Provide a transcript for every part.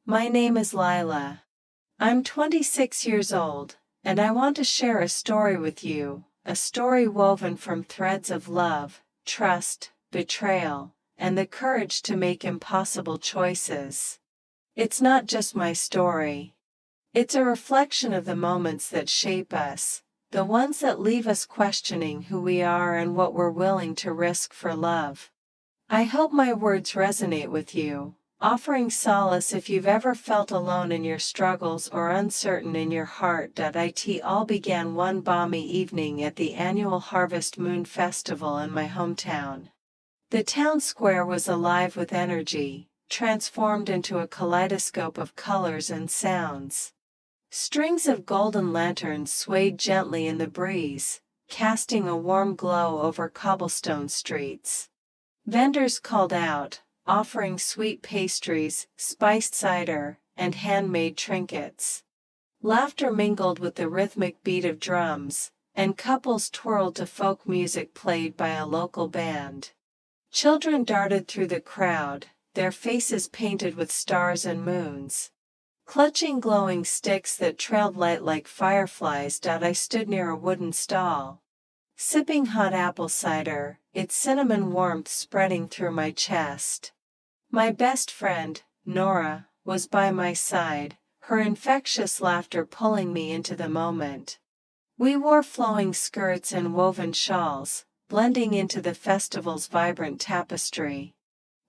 My name is Lila. I'm 26 years old, and I want to share a story with you, a story woven from threads of love, trust, betrayal, and the courage to make impossible choices. It's not just my story. It's a reflection of the moments that shape us, the ones that leave us questioning who we are and what we're willing to risk for love. I hope my words resonate with you, offering solace if you've ever felt alone in your struggles or uncertain in your heart. It all began one balmy evening at the annual Harvest Moon Festival in my hometown. The town square was alive with energy, transformed into a kaleidoscope of colors and sounds. Strings of golden lanterns swayed gently in the breeze, casting a warm glow over cobblestone streets. Vendors called out, offering sweet pastries, spiced cider, and handmade trinkets. Laughter mingled with the rhythmic beat of drums, and couples twirled to folk music played by a local band. Children darted through the crowd, their faces painted with stars and moons. Clutching glowing sticks that trailed light like fireflies. I stood near a wooden stall, sipping hot apple cider, its cinnamon warmth spreading through my chest. My best friend, Nora, was by my side, her infectious laughter pulling me into the moment. We wore flowing skirts and woven shawls, blending into the festival's vibrant tapestry.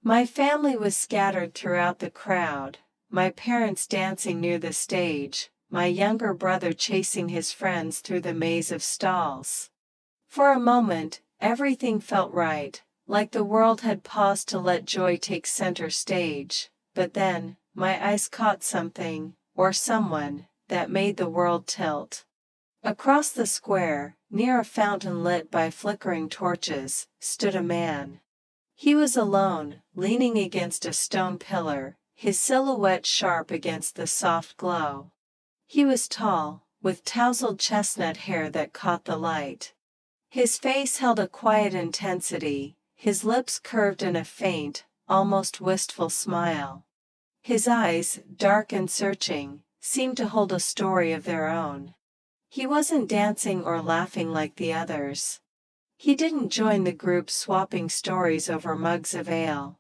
My family was scattered throughout the crowd, my parents dancing near the stage, my younger brother chasing his friends through the maze of stalls. For a moment, everything felt right, like the world had paused to let joy take center stage, but then, my eyes caught something, or someone, that made the world tilt. Across the square, near a fountain lit by flickering torches, stood a man. He was alone, leaning against a stone pillar, his silhouette sharp against the soft glow. He was tall, with tousled chestnut hair that caught the light. His face held a quiet intensity, his lips curved in a faint, almost wistful smile. His eyes, dark and searching, seemed to hold a story of their own. He wasn't dancing or laughing like the others. He didn't join the group swapping stories over mugs of ale.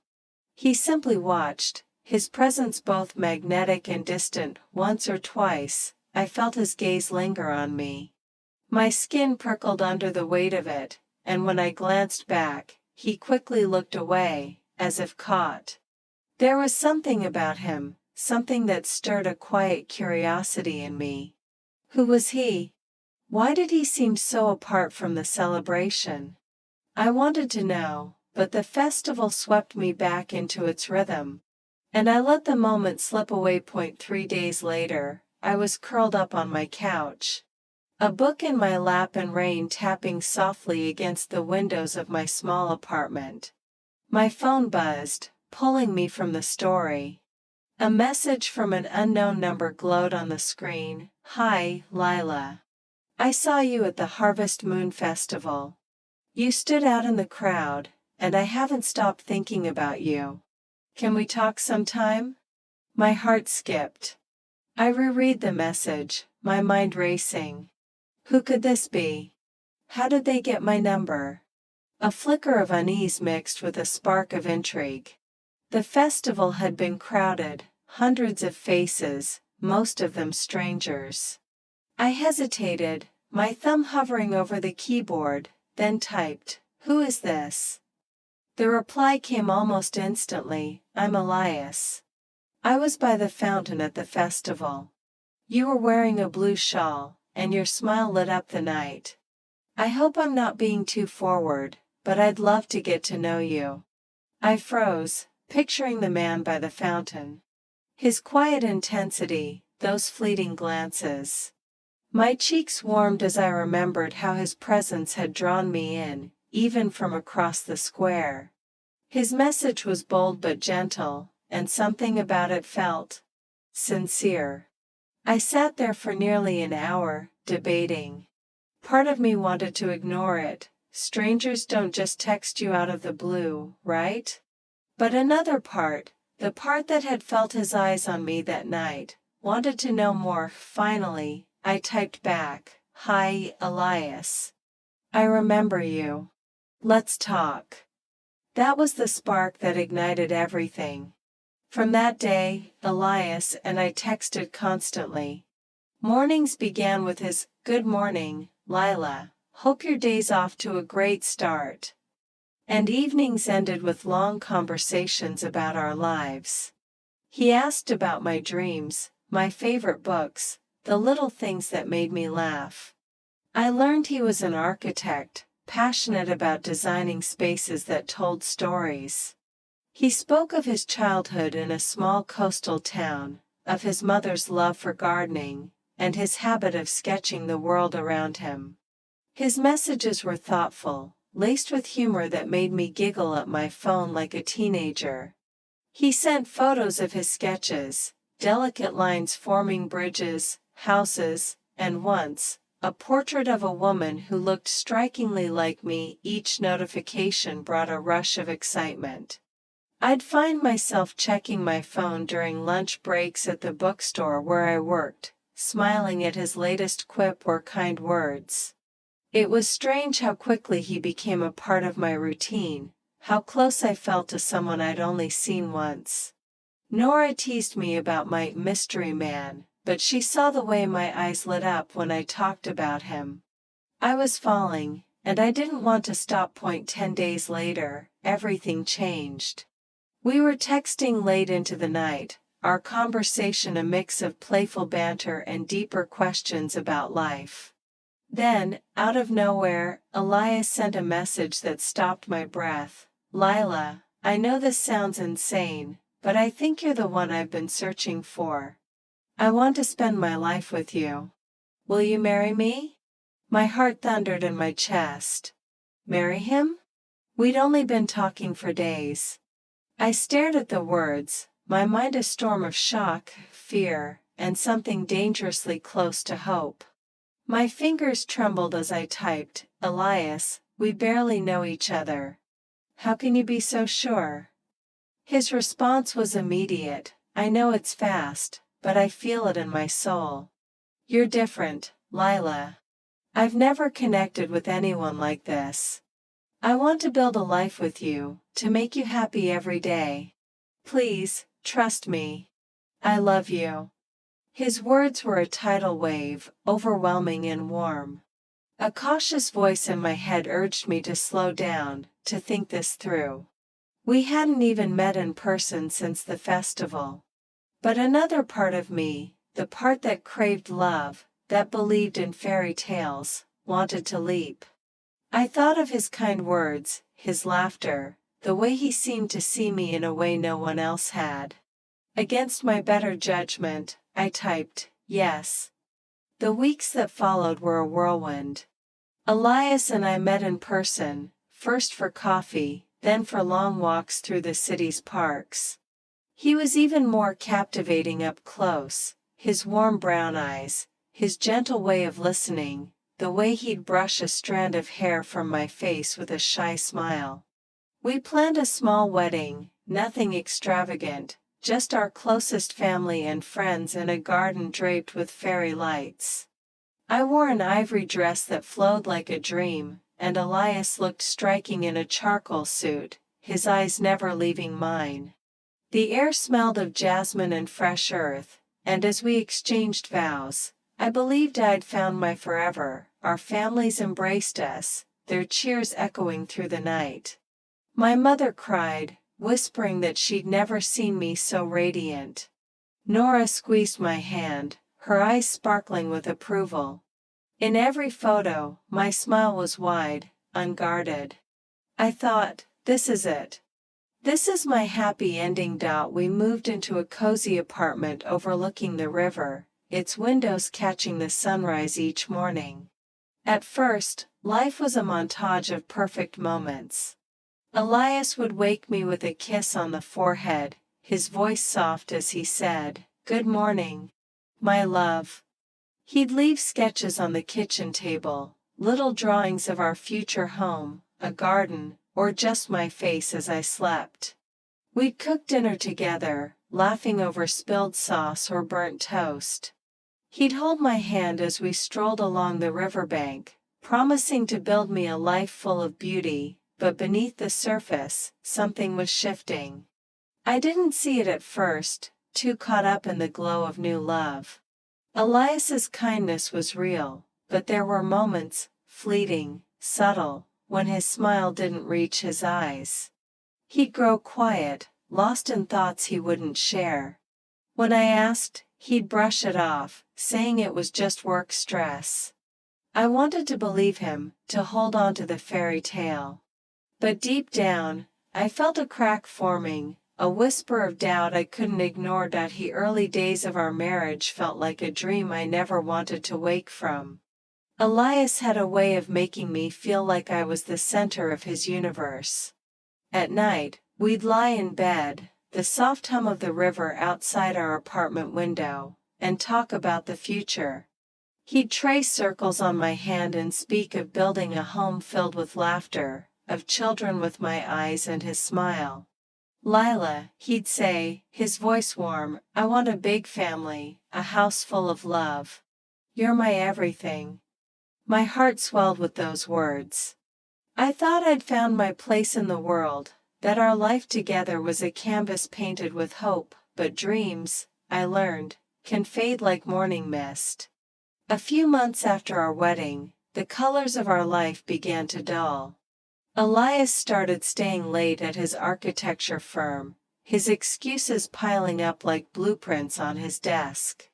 He simply watched, his presence both magnetic and distant. Once or twice, I felt his gaze linger on me. My skin prickled under the weight of it, and when I glanced back, he quickly looked away, as if caught. There was something about him, something that stirred a quiet curiosity in me. Who was he? Why did he seem so apart from the celebration? I wanted to know, but the festival swept me back into its rhythm, and I let the moment slip away. 3 days later, I was curled up on my couch, a book in my lap and rain tapping softly against the windows of my small apartment. My phone buzzed, pulling me from the story. A message from an unknown number glowed on the screen. "Hi, Lila. I saw you at the Harvest Moon Festival. You stood out in the crowd, and I haven't stopped thinking about you. Can we talk sometime?" My heart skipped. I reread the message, my mind racing. Who could this be? How did they get my number? A flicker of unease mixed with a spark of intrigue. The festival had been crowded, hundreds of faces, most of them strangers. I hesitated, my thumb hovering over the keyboard, then typed, "Who is this?" The reply came almost instantly, "I'm Elias. I was by the fountain at the festival. You were wearing a blue shawl, and your smile lit up the night. I hope I'm not being too forward, but I'd love to get to know you." I froze, picturing the man by the fountain. His quiet intensity, those fleeting glances. My cheeks warmed as I remembered how his presence had drawn me in, even from across the square. His message was bold but gentle, and something about it felt sincere. I sat there for nearly an hour, debating. Part of me wanted to ignore it. Strangers don't just text you out of the blue, right? But another part, The part that had felt his eyes on me that night, wanted to know more. Finally, I typed back, "Hi, Elias. I remember you. Let's talk." That was the spark that ignited everything. From that day, Elias and I texted constantly. Mornings began with his, "Good morning, Lila. Hope your day's off to a great start." And evenings ended with long conversations about our lives. He asked about my dreams, my favorite books, the little things that made me laugh. I learned he was an architect, passionate about designing spaces that told stories. He spoke of his childhood in a small coastal town, of his mother's love for gardening, and his habit of sketching the world around him. His messages were thoughtful, laced with humor that made me giggle at my phone like a teenager. He sent photos of his sketches, delicate lines forming bridges, houses, and once, a portrait of a woman who looked strikingly like me. Each notification brought a rush of excitement. I'd find myself checking my phone during lunch breaks at the bookstore where I worked, smiling at his latest quip or kind words. It was strange how quickly he became a part of my routine, how close I felt to someone I'd only seen once. Nora teased me about my mystery man, but she saw the way my eyes lit up when I talked about him. I was falling, and I didn't want to stop. 10 days later, everything changed. We were texting late into the night, our conversation a mix of playful banter and deeper questions about life. Then, out of nowhere, Elias sent a message that stopped my breath. "Lila, I know this sounds insane, but I think you're the one I've been searching for. I want to spend my life with you. Will you marry me?" My heart thundered in my chest. Marry him? We'd only been talking for days. I stared at the words, my mind a storm of shock, fear, and something dangerously close to hope. My fingers trembled as I typed, "Elias, we barely know each other. How can you be so sure?" His response was immediate, "I know it's fast, but I feel it in my soul. You're different, Lila. I've never connected with anyone like this. I want to build a life with you, to make you happy every day. Please, trust me. I love you." His words were a tidal wave, overwhelming and warm. A cautious voice in my head urged me to slow down, to think this through. We hadn't even met in person since the festival. But another part of me, the part that craved love, that believed in fairy tales, wanted to leap. I thought of his kind words, his laughter, the way he seemed to see me in a way no one else had. Against my better judgment, I typed, "Yes." The weeks that followed were a whirlwind. Elias and I met in person, first for coffee, then for long walks through the city's parks. He was even more captivating up close, his warm brown eyes, his gentle way of listening, the way he'd brush a strand of hair from my face with a shy smile. We planned a small wedding, nothing extravagant, just our closest family and friends in a garden draped with fairy lights. I wore an ivory dress that flowed like a dream, and Elias looked striking in a charcoal suit, his eyes never leaving mine. The air smelled of jasmine and fresh earth, and as we exchanged vows, I believed I'd found my forever. Our families embraced us, their cheers echoing through the night. My mother cried, whispering that she'd never seen me so radiant. Nora squeezed my hand, her eyes sparkling with approval. In every photo, my smile was wide, unguarded. I thought, this is it. This is my happy ending. We moved into a cozy apartment overlooking the river, its windows catching the sunrise each morning. At first, life was a montage of perfect moments. Elias would wake me with a kiss on the forehead, his voice soft as he said, "Good morning, my love." He'd leave sketches on the kitchen table, little drawings of our future home, a garden, or just my face as I slept. We'd cook dinner together, laughing over spilled sauce or burnt toast. He'd hold my hand as we strolled along the riverbank, promising to build me a life full of beauty, but beneath the surface, something was shifting. I didn't see it at first, too caught up in the glow of new love. Elias's kindness was real, but there were moments, fleeting, subtle, when his smile didn't reach his eyes. He'd grow quiet, lost in thoughts he wouldn't share. When I asked, he'd brush it off, saying it was just work stress. I wanted to believe him, to hold on to the fairy tale. But deep down, I felt a crack forming, a whisper of doubt I couldn't ignore. The early days of our marriage felt like a dream I never wanted to wake from. Elias had a way of making me feel like I was the center of his universe. At night, we'd lie in bed, the soft hum of the river outside our apartment window, and talk about the future. He'd trace circles on my hand and speak of building a home filled with laughter, of children with my eyes and his smile. "Lila," he'd say, his voice warm, "I want a big family, a house full of love. You're my everything." My heart swelled with those words. I thought I'd found my place in the world, that our life together was a canvas painted with hope, but dreams, I learned, can fade like morning mist. A few months after our wedding, the colors of our life began to dull. Elias started staying late at his architecture firm, his excuses piling up like blueprints on his desk.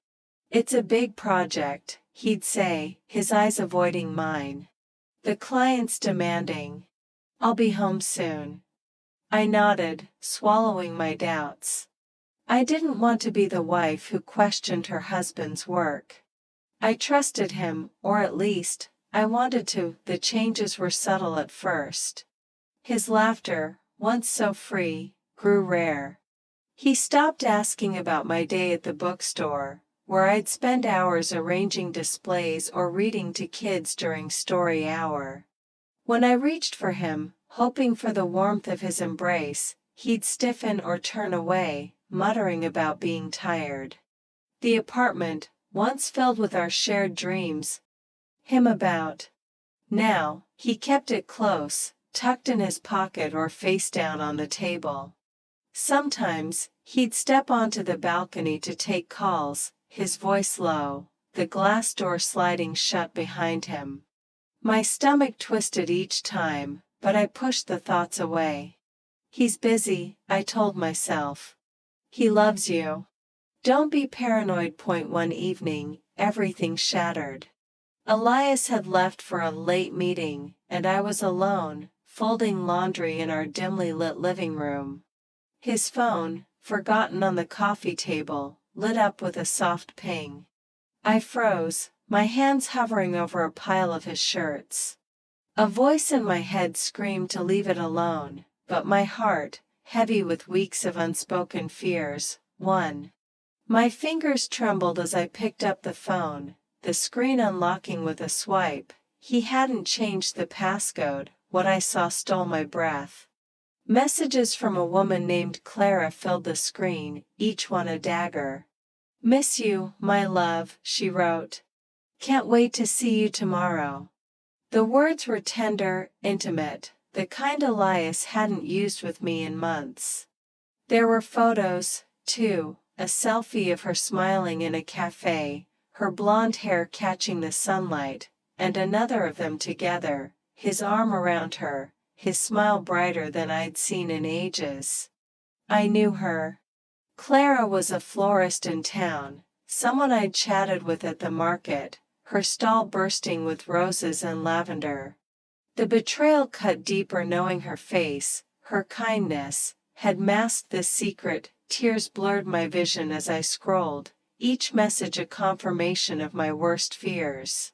"It's a big project," he'd say, his eyes avoiding mine. "The client's demanding. I'll be home soon." I nodded, swallowing my doubts. I didn't want to be the wife who questioned her husband's work. I trusted him, or at least, I wanted to. The changes were subtle at first. His laughter, once so free, grew rare. He stopped asking about my day at the bookstore, where I'd spend hours arranging displays or reading to kids during story hour. When I reached for him, hoping for the warmth of his embrace, he'd stiffen or turn away, muttering about being tired. The apartment, once filled with our shared dreams, him about. Now, he kept it close, tucked in his pocket or face down on the table. Sometimes, he'd step onto the balcony to take calls, his voice low, the glass door sliding shut behind him. My stomach twisted each time, but I pushed the thoughts away. "He's busy," I told myself. "He loves you. Don't be paranoid." One evening, everything shattered. Elias had left for a late meeting, and I was alone, folding laundry in our dimly lit living room. His phone, forgotten on the coffee table, lit up with a soft ping. I froze, my hands hovering over a pile of his shirts. A voice in my head screamed to leave it alone, but my heart, heavy with weeks of unspoken fears, won. My fingers trembled as I picked up the phone, the screen unlocking with a swipe. He hadn't changed the passcode. What I saw stole my breath. Messages from a woman named Clara filled the screen, each one a dagger. "Miss you, my love," she wrote. "Can't wait to see you tomorrow." The words were tender, intimate, the kind Elias hadn't used with me in months. There were photos, too, a selfie of her smiling in a cafe, her blonde hair catching the sunlight, and another of them together, his arm around her, his smile brighter than I'd seen in ages. I knew her. Clara was a florist in town, someone I'd chatted with at the market, her stall bursting with roses and lavender. The betrayal cut deeper knowing her face, her kindness, had masked this secret. Tears blurred my vision as I scrolled, each message a confirmation of my worst fears.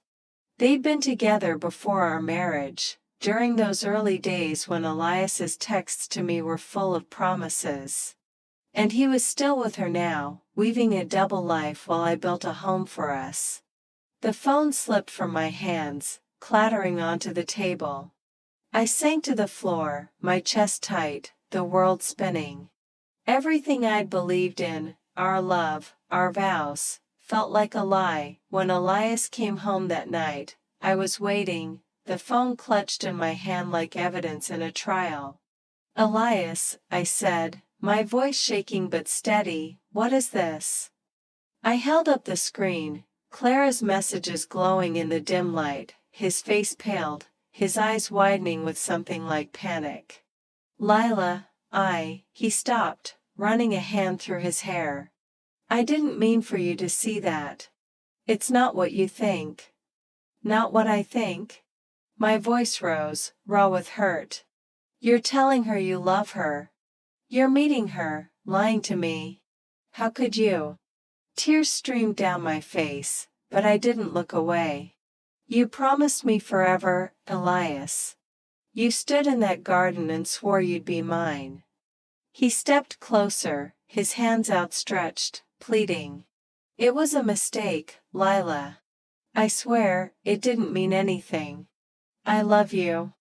They'd been together before our marriage, during those early days when Elias's texts to me were full of promises. And he was still with her now, weaving a double life while I built a home for us. The phone slipped from my hands, clattering onto the table. I sank to the floor, my chest tight, the world spinning. Everything I'd believed in, our love, our vows, felt like a lie. When Elias came home that night, I was waiting, the phone clutched in my hand like evidence in a trial. "Elias," I said, my voice shaking but steady, "what is this?" I held up the screen, Clara's messages glowing in the dim light. His face paled, his eyes widening with something like panic. "Lila, he stopped, running a hand through his hair. "I didn't mean for you to see that. It's not what you think." "Not what I think?" My voice rose, raw with hurt. "You're telling her you love her. You're meeting her, lying to me. How could you?" Tears streamed down my face, but I didn't look away. "You promised me forever, Elias. You stood in that garden and swore you'd be mine." He stepped closer, his hands outstretched, pleading. "It was a mistake, Lila. I swear, it didn't mean anything. I love you.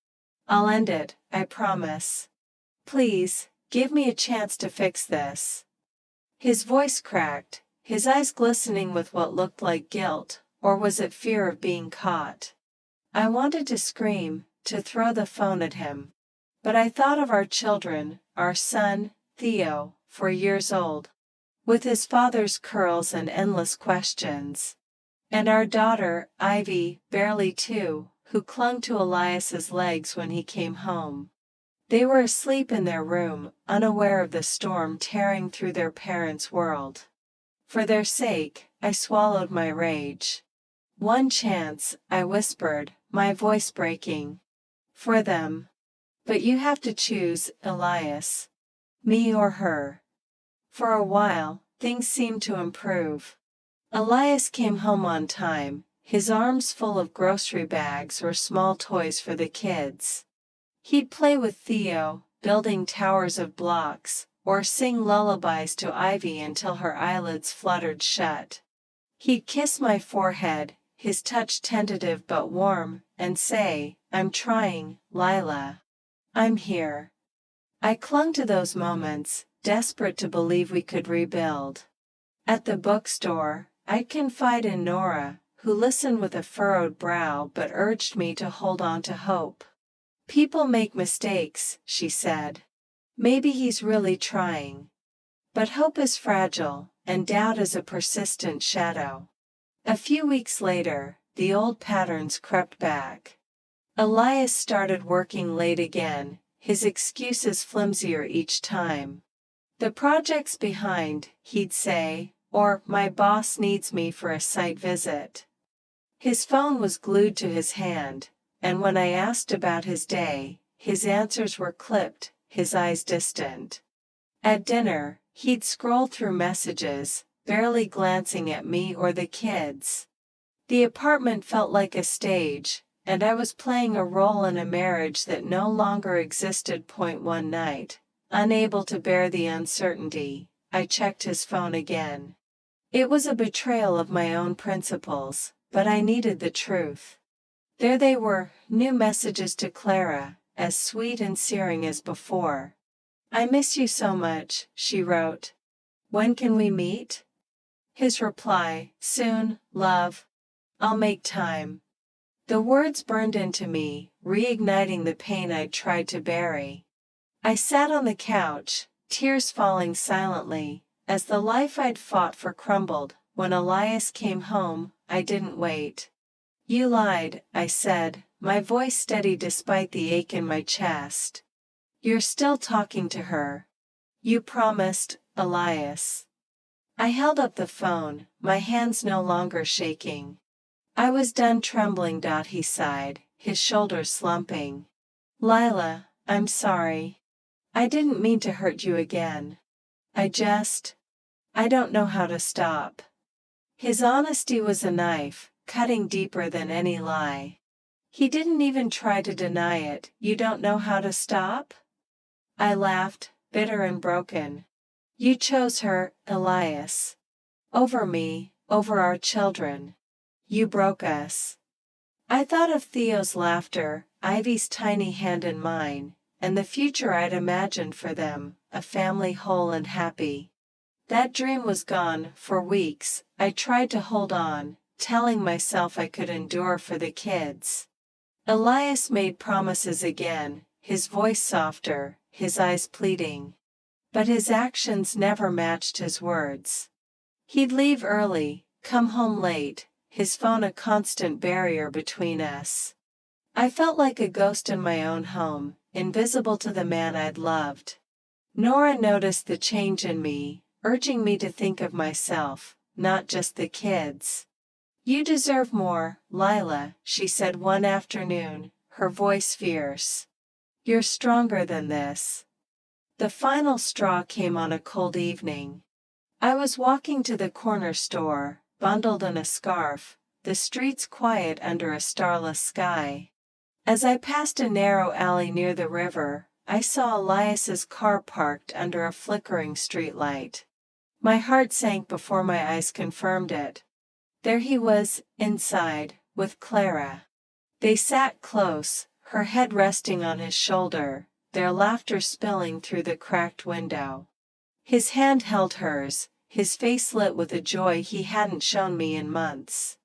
I'll end it, I promise. Please, give me a chance to fix this." His voice cracked, his eyes glistening with what looked like guilt, or was it fear of being caught? I wanted to scream, to throw the phone at him. But I thought of our children, our son, Theo, 4 years old, with his father's curls and endless questions. And our daughter, Ivy, barely 2, who clung to Elias's legs when he came home. They were asleep in their room, unaware of the storm tearing through their parents' world. For their sake, I swallowed my rage. "One chance," I whispered, my voice breaking. "For them. But you have to choose, Elias. Me or her." For a while, things seemed to improve. Elias came home on time, his arms full of grocery bags or small toys for the kids. He'd play with Theo, building towers of blocks, or sing lullabies to Ivy until her eyelids fluttered shut. He'd kiss my forehead, his touch tentative but warm, and say, "I'm trying, Lila. I'm here." I clung to those moments, desperate to believe we could rebuild. At the bookstore, I'd confide in Nora, who listened with a furrowed brow but urged me to hold on to hope. "People make mistakes," she said. "Maybe he's really trying. But hope is fragile, and doubt is a persistent shadow." A few weeks later, the old patterns crept back. Elias started working late again, his excuses flimsier each time. "The project's behind," he'd say, or "my boss needs me for a site visit." His phone was glued to his hand, and when I asked about his day, his answers were clipped, his eyes distant. At dinner, he'd scroll through messages, barely glancing at me or the kids. The apartment felt like a stage, and I was playing a role in a marriage that no longer existed. One night, unable to bear the uncertainty, I checked his phone again. It was a betrayal of my own principles, but I needed the truth. There they were, new messages to Clara, as sweet and searing as before. "I miss you so much," she wrote. "When can we meet?" His reply, "Soon, love. I'll make time." The words burned into me, reigniting the pain I'd tried to bury. I sat on the couch, tears falling silently, as the life I'd fought for crumbled. When Elias came home, I didn't wait. "You lied," I said, my voice steady despite the ache in my chest. "You're still talking to her. You promised, Elias." I held up the phone, my hands no longer shaking. "I was done trembling." He sighed, his shoulders slumping. "Lila, I'm sorry. I didn't mean to hurt you again. I don't know how to stop." His honesty was a knife, cutting deeper than any lie. He didn't even try to deny it. "You don't know how to stop?" I laughed, bitter and broken. "You chose her, Elias. Over me, over our children. You broke us." I thought of Theo's laughter, Ivy's tiny hand in mine, and the future I'd imagined for them, a family whole and happy. That dream was gone. For weeks, I tried to hold on, telling myself I could endure for the kids. Elias made promises again, his voice softer, his eyes pleading. But his actions never matched his words. He'd leave early, come home late, his phone a constant barrier between us. I felt like a ghost in my own home, invisible to the man I'd loved. Nora noticed the change in me, urging me to think of myself, not just the kids. "You deserve more, Lila," she said one afternoon, her voice fierce. "You're stronger than this." The final straw came on a cold evening. I was walking to the corner store, bundled in a scarf, the streets quiet under a starless sky. As I passed a narrow alley near the river, I saw Elias's car parked under a flickering streetlight. My heart sank before my eyes confirmed it. There he was, inside, with Clara. They sat close, her head resting on his shoulder, their laughter spilling through the cracked window. His hand held hers, his face lit with a joy he hadn't shown me in months.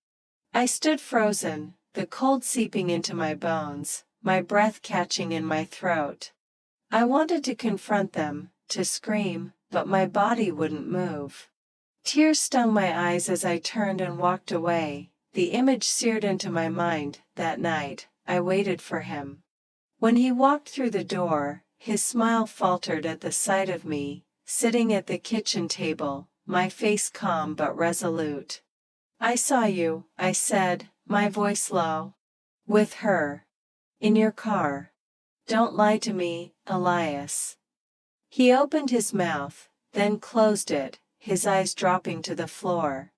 I stood frozen, the cold seeping into my bones, my breath catching in my throat. I wanted to confront them, to scream, but my body wouldn't move. Tears stung my eyes as I turned and walked away, the image seared into my mind. That night, I waited for him. When he walked through the door, his smile faltered at the sight of me, sitting at the kitchen table, my face calm but resolute. "I saw you," I said, my voice low. "With her. In your car. Don't lie to me, Elias." He opened his mouth, then closed it, his eyes dropping to the floor.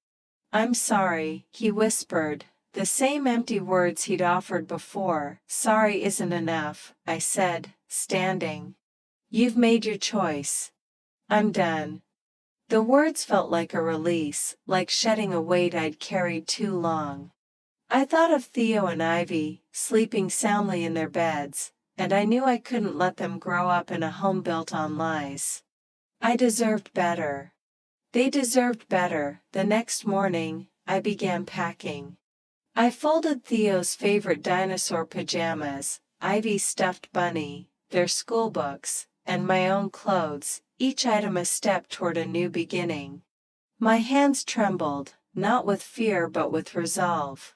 "I'm sorry," he whispered, the same empty words he'd offered before. "Sorry isn't enough," I said, standing. "You've made your choice. I'm done." The words felt like a release, like shedding a weight I'd carried too long. I thought of Theo and Ivy, sleeping soundly in their beds, and I knew I couldn't let them grow up in a home built on lies. I deserved better. They deserved better. The next morning, I began packing. I folded Theo's favorite dinosaur pajamas, Ivy's stuffed bunny, their school books, and my own clothes, each item a step toward a new beginning. My hands trembled, not with fear but with resolve.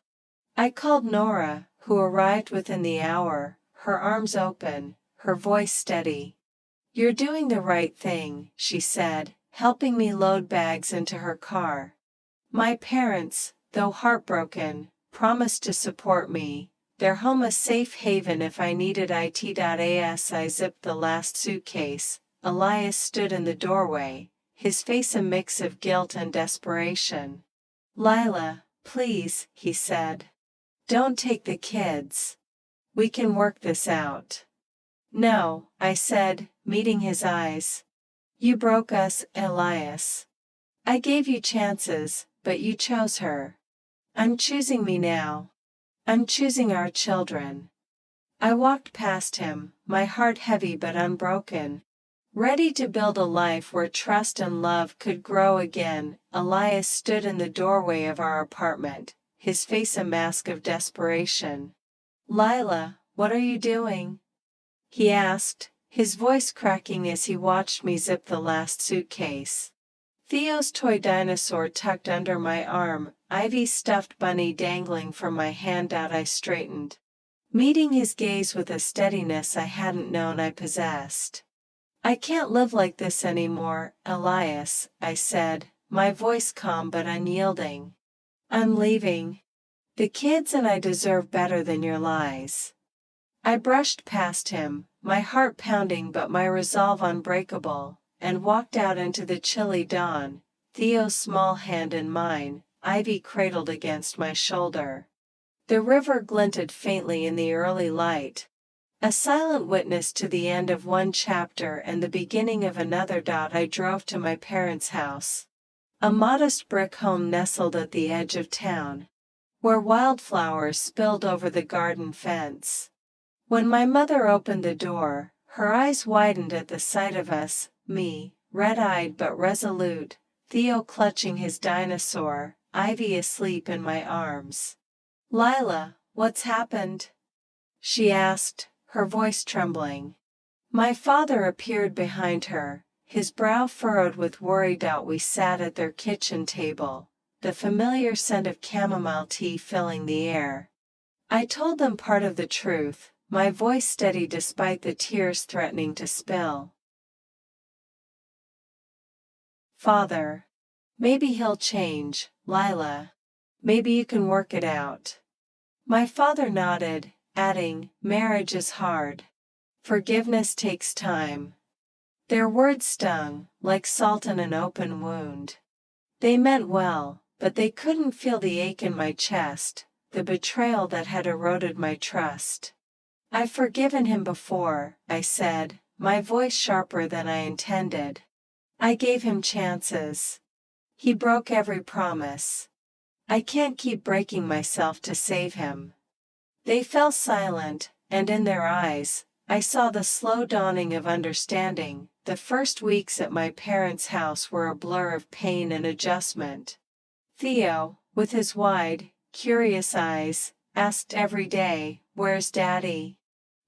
I called Nora, who arrived within the hour, her arms open, her voice steady. "You're doing the right thing," she said, helping me load bags into her car. My parents, though heartbroken, promised to support me, their home a safe haven if I needed it. As I zipped the last suitcase, Elias stood in the doorway, his face a mix of guilt and desperation. "Lila, please," he said. "Don't take the kids. We can work this out." "No," I said, meeting his eyes. "You broke us, Elias. I gave you chances, but you chose her. I'm choosing me now. I'm choosing our children." I walked past him, my heart heavy but unbroken, ready to build a life where trust and love could grow again. Elias stood in the doorway of our apartment, his face a mask of desperation. "Lila, what are you doing?" he asked, his voice cracking as he watched me zip the last suitcase. Theo's toy dinosaur tucked under my arm, Ivy's stuffed bunny dangling from my hand. I straightened, meeting his gaze with a steadiness I hadn't known I possessed. "I can't live like this anymore, Elias," I said, my voice calm but unyielding. "I'm leaving. The kids and I deserve better than your lies." I brushed past him, my heart pounding but my resolve unbreakable, and walked out into the chilly dawn, Theo's small hand in mine, Ivy cradled against my shoulder. The river glinted faintly in the early light, a silent witness to the end of one chapter and the beginning of another. I drove to my parents' house, a modest brick home nestled at the edge of town, where wildflowers spilled over the garden fence. When my mother opened the door, Her eyes widened at the sight of us, me, red-eyed but resolute, Theo clutching his dinosaur, Ivy asleep in my arms. "Lila, what's happened?" she asked, her voice trembling. My father appeared behind her, his brow furrowed with worry. We sat at their kitchen table, the familiar scent of chamomile tea filling the air. I told them part of the truth, my voice steady despite the tears threatening to spill. "Father, maybe he'll change, Lila. Maybe you can work it out." My father nodded, adding, "Marriage is hard. Forgiveness takes time." Their words stung, like salt in an open wound. They meant well, but they couldn't feel the ache in my chest, the betrayal that had eroded my trust. "I've forgiven him before," I said, my voice sharper than I intended. "I gave him chances. He broke every promise. I can't keep breaking myself to save him." They fell silent, and in their eyes, I saw the slow dawning of understanding. The first weeks at my parents' house were a blur of pain and adjustment. Theo, with his wide, curious eyes, asked every day, "Where's Daddy?"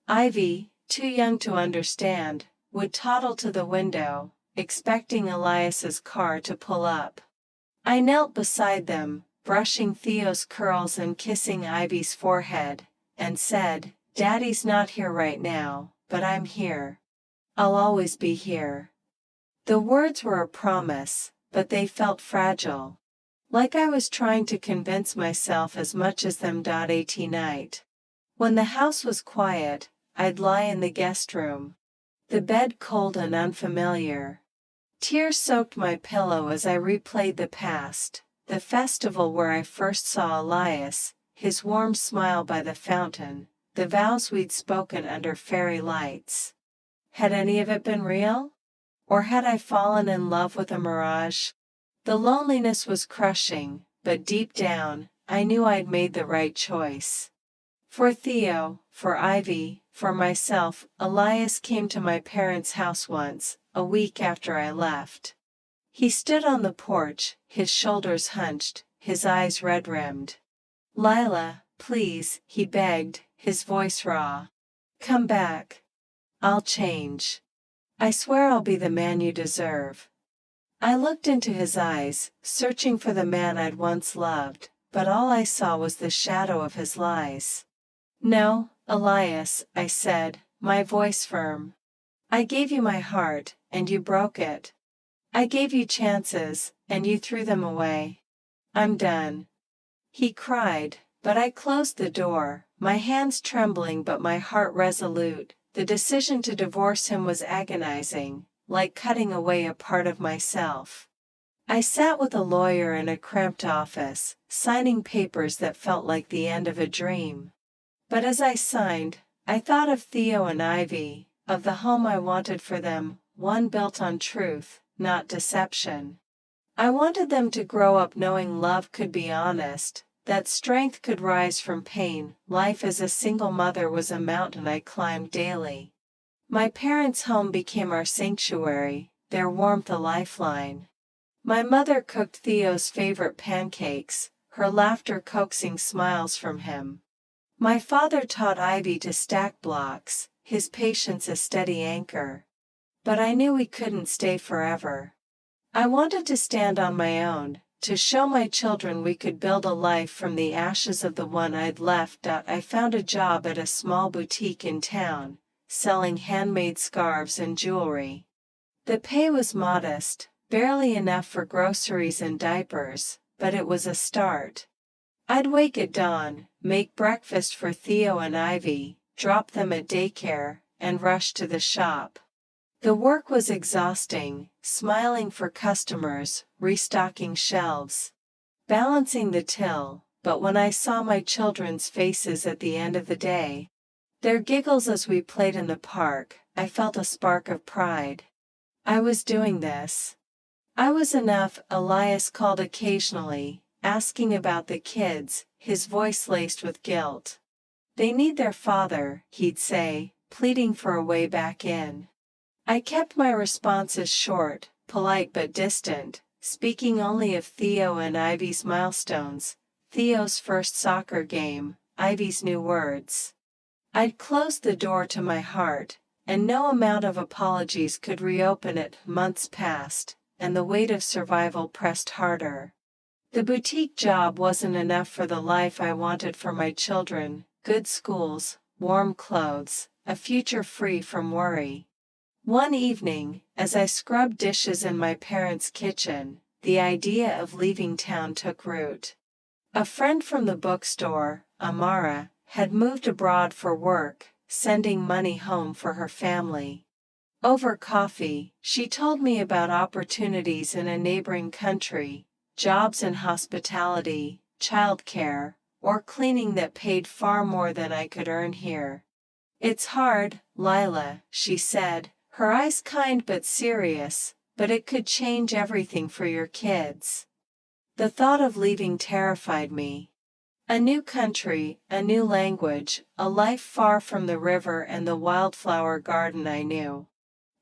Ivy, too young to understand, would toddle to the window, expecting Elias's car to pull up. I knelt beside them, brushing Theo's curls and kissing Ivy's forehead, and said, "Daddy's not here right now, but I'm here. I'll always be here." The words were a promise, but they felt fragile. Like I was trying to convince myself as much as them. At night, when the house was quiet, I'd lie in the guest room. The bed cold and unfamiliar. Tears soaked my pillow as I replayed the past, the festival where I first saw Elias, his warm smile by the fountain, the vows we'd spoken under fairy lights. Had any of it been real? Or had I fallen in love with a mirage? The loneliness was crushing, but deep down, I knew I'd made the right choice. For Theo, for Ivy, for myself. Elias came to my parents' house once, a week after I left. He stood on the porch, his shoulders hunched, his eyes red-rimmed. "Lila, please," he begged, his voice raw. "Come back. I'll change. I swear I'll be the man you deserve." I looked into his eyes, searching for the man I'd once loved, but all I saw was the shadow of his lies. "No, Elias," I said, my voice firm. "I gave you my heart, and you broke it. I gave you chances, and you threw them away. I'm done." He cried, but I closed the door, my hands trembling but my heart resolute. The decision to divorce him was agonizing, like cutting away a part of myself. I sat with a lawyer in a cramped office, signing papers that felt like the end of a dream. But as I signed, I thought of Theo and Ivy, of the home I wanted for them, one built on truth, not deception. I wanted them to grow up knowing love could be honest, that strength could rise from pain. Life as a single mother was a mountain I climbed daily. My parents' home became our sanctuary, their warmth a lifeline. My mother cooked Theo's favorite pancakes, her laughter coaxing smiles from him. My father taught Ivy to stack blocks, his patience a steady anchor. But I knew we couldn't stay forever. I wanted to stand on my own, to show my children we could build a life from the ashes of the one I'd left. I found a job at a small boutique in town, selling handmade scarves and jewelry. The pay was modest, barely enough for groceries and diapers, but it was a start. I'd wake at dawn, make breakfast for Theo and Ivy, drop them at daycare, and rush to the shop. The work was exhausting, smiling for customers, restocking shelves, balancing the till, but when I saw my children's faces at the end of the day, their giggles as we played in the park, I felt a spark of pride. I was doing this. I was enough. Elias called occasionally, asking about the kids, his voice laced with guilt. "They need their father," he'd say, pleading for a way back in. I kept my responses short, polite but distant, speaking only of Theo and Ivy's milestones, Theo's first soccer game, Ivy's new words. I'd closed the door to my heart, and no amount of apologies could reopen it. Months passed, and the weight of survival pressed harder. The boutique job wasn't enough for the life I wanted for my children: good schools, warm clothes, a future free from worry. One evening, as I scrubbed dishes in my parents' kitchen, the idea of leaving town took root. A friend from the bookstore, Amara, had moved abroad for work, sending money home for her family. Over coffee, she told me about opportunities in a neighboring country, jobs in hospitality, childcare, or cleaning that paid far more than I could earn here. "It's hard, Lila," she said, her eyes kind but serious, "but it could change everything for your kids." The thought of leaving terrified me. A new country, a new language, a life far from the river and the wildflower garden I knew.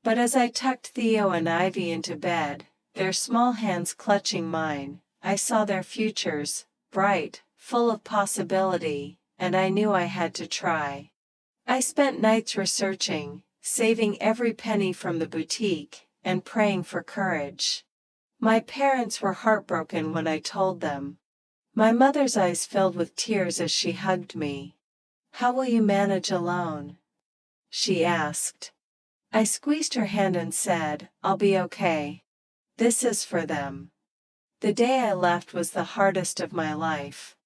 But as I tucked Theo and Ivy into bed, their small hands clutching mine, I saw their futures, bright, full of possibility, and I knew I had to try. I spent nights researching, saving every penny from the boutique, and praying for courage. My parents were heartbroken when I told them. My mother's eyes filled with tears as she hugged me. "How will you manage alone?" she asked. I squeezed her hand and said, "I'll be okay. This is for them." The day I left was the hardest of my life.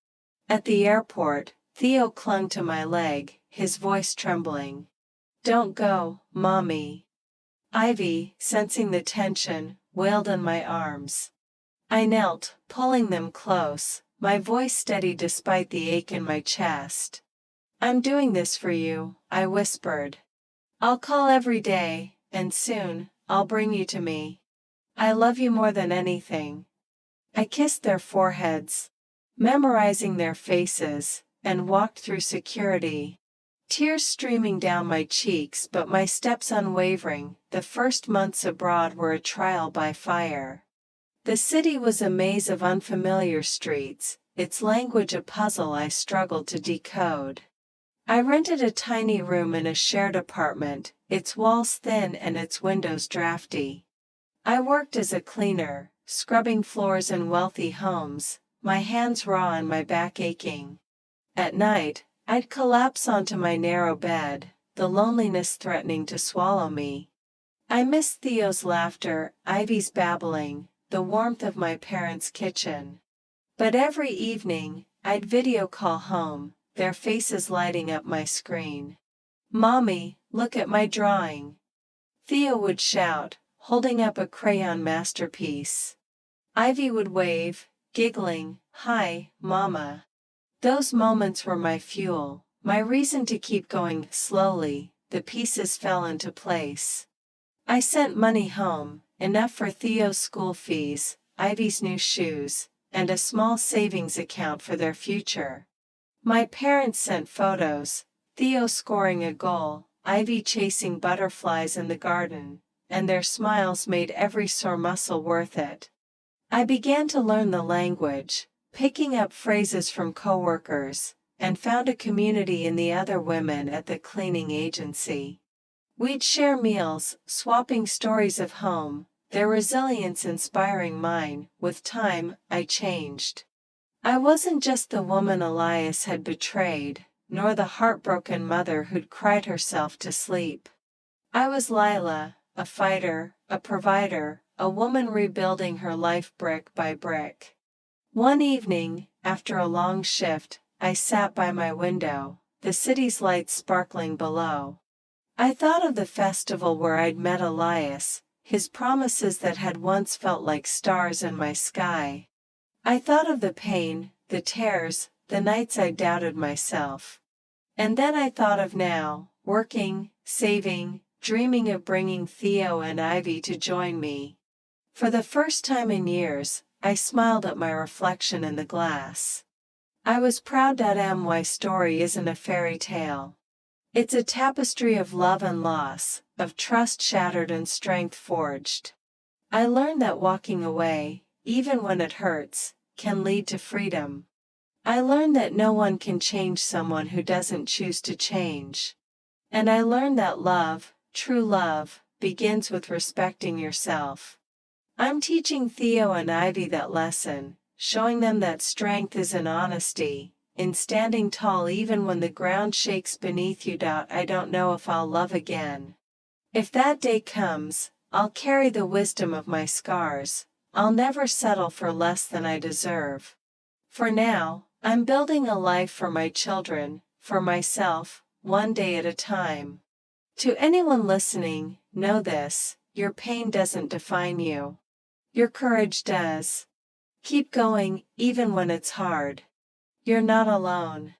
At the airport, Theo clung to my leg, his voice trembling. "Don't go, Mommy." Ivy, sensing the tension, wailed in my arms. I knelt, pulling them close, my voice steady despite the ache in my chest. "I'm doing this for you," I whispered. "I'll call every day, and soon, I'll bring you to me. I love you more than anything." I kissed their foreheads, memorizing their faces, and walked through security. Tears streaming down my cheeks but my steps unwavering. The first months abroad were a trial by fire. The city was a maze of unfamiliar streets, its language a puzzle I struggled to decode. I rented a tiny room in a shared apartment, its walls thin and its windows drafty. I worked as a cleaner, scrubbing floors in wealthy homes, my hands raw and my back aching. At night, I'd collapse onto my narrow bed, the loneliness threatening to swallow me. I missed Theo's laughter, Ivy's babbling, the warmth of my parents' kitchen. But every evening, I'd video call home, their faces lighting up my screen. "Mommy, look at my drawing," Theo would shout, holding up a crayon masterpiece. Ivy would wave, giggling, "Hi, Mama." Those moments were my fuel, my reason to keep going. Slowly, the pieces fell into place. I sent money home, enough for Theo's school fees, Ivy's new shoes, and a small savings account for their future. My parents sent photos, Theo scoring a goal, Ivy chasing butterflies in the garden, and their smiles made every sore muscle worth it. I began to learn the language, picking up phrases from coworkers, and found a community in the other women at the cleaning agency. We'd share meals, swapping stories of home, their resilience inspiring mine. With time, I changed. I wasn't just the woman Elias had betrayed, nor the heartbroken mother who'd cried herself to sleep. I was Lila, a fighter, a provider, a woman rebuilding her life brick by brick. One evening, after a long shift, I sat by my window, the city's lights sparkling below. I thought of the festival where I'd met Elias, his promises that had once felt like stars in my sky. I thought of the pain, the tears, the nights I doubted myself. And then I thought of now, working, saving, dreaming of bringing Theo and Ivy to join me. For the first time in years, I smiled at my reflection in the glass. I was proud. My story isn't a fairy tale. It's a tapestry of love and loss, of trust shattered and strength forged. I learned that walking away, even when it hurts, can lead to freedom. I learned that no one can change someone who doesn't choose to change. And I learned that love, true love, begins with respecting yourself. I'm teaching Theo and Ivy that lesson, showing them that strength is in honesty, in standing tall even when the ground shakes beneath you. I don't know if I'll love again. If that day comes, I'll carry the wisdom of my scars. I'll never settle for less than I deserve. For now, I'm building a life for my children, for myself, one day at a time. To anyone listening, know this: your pain doesn't define you. Your courage does. Keep going, even when it's hard. You're not alone.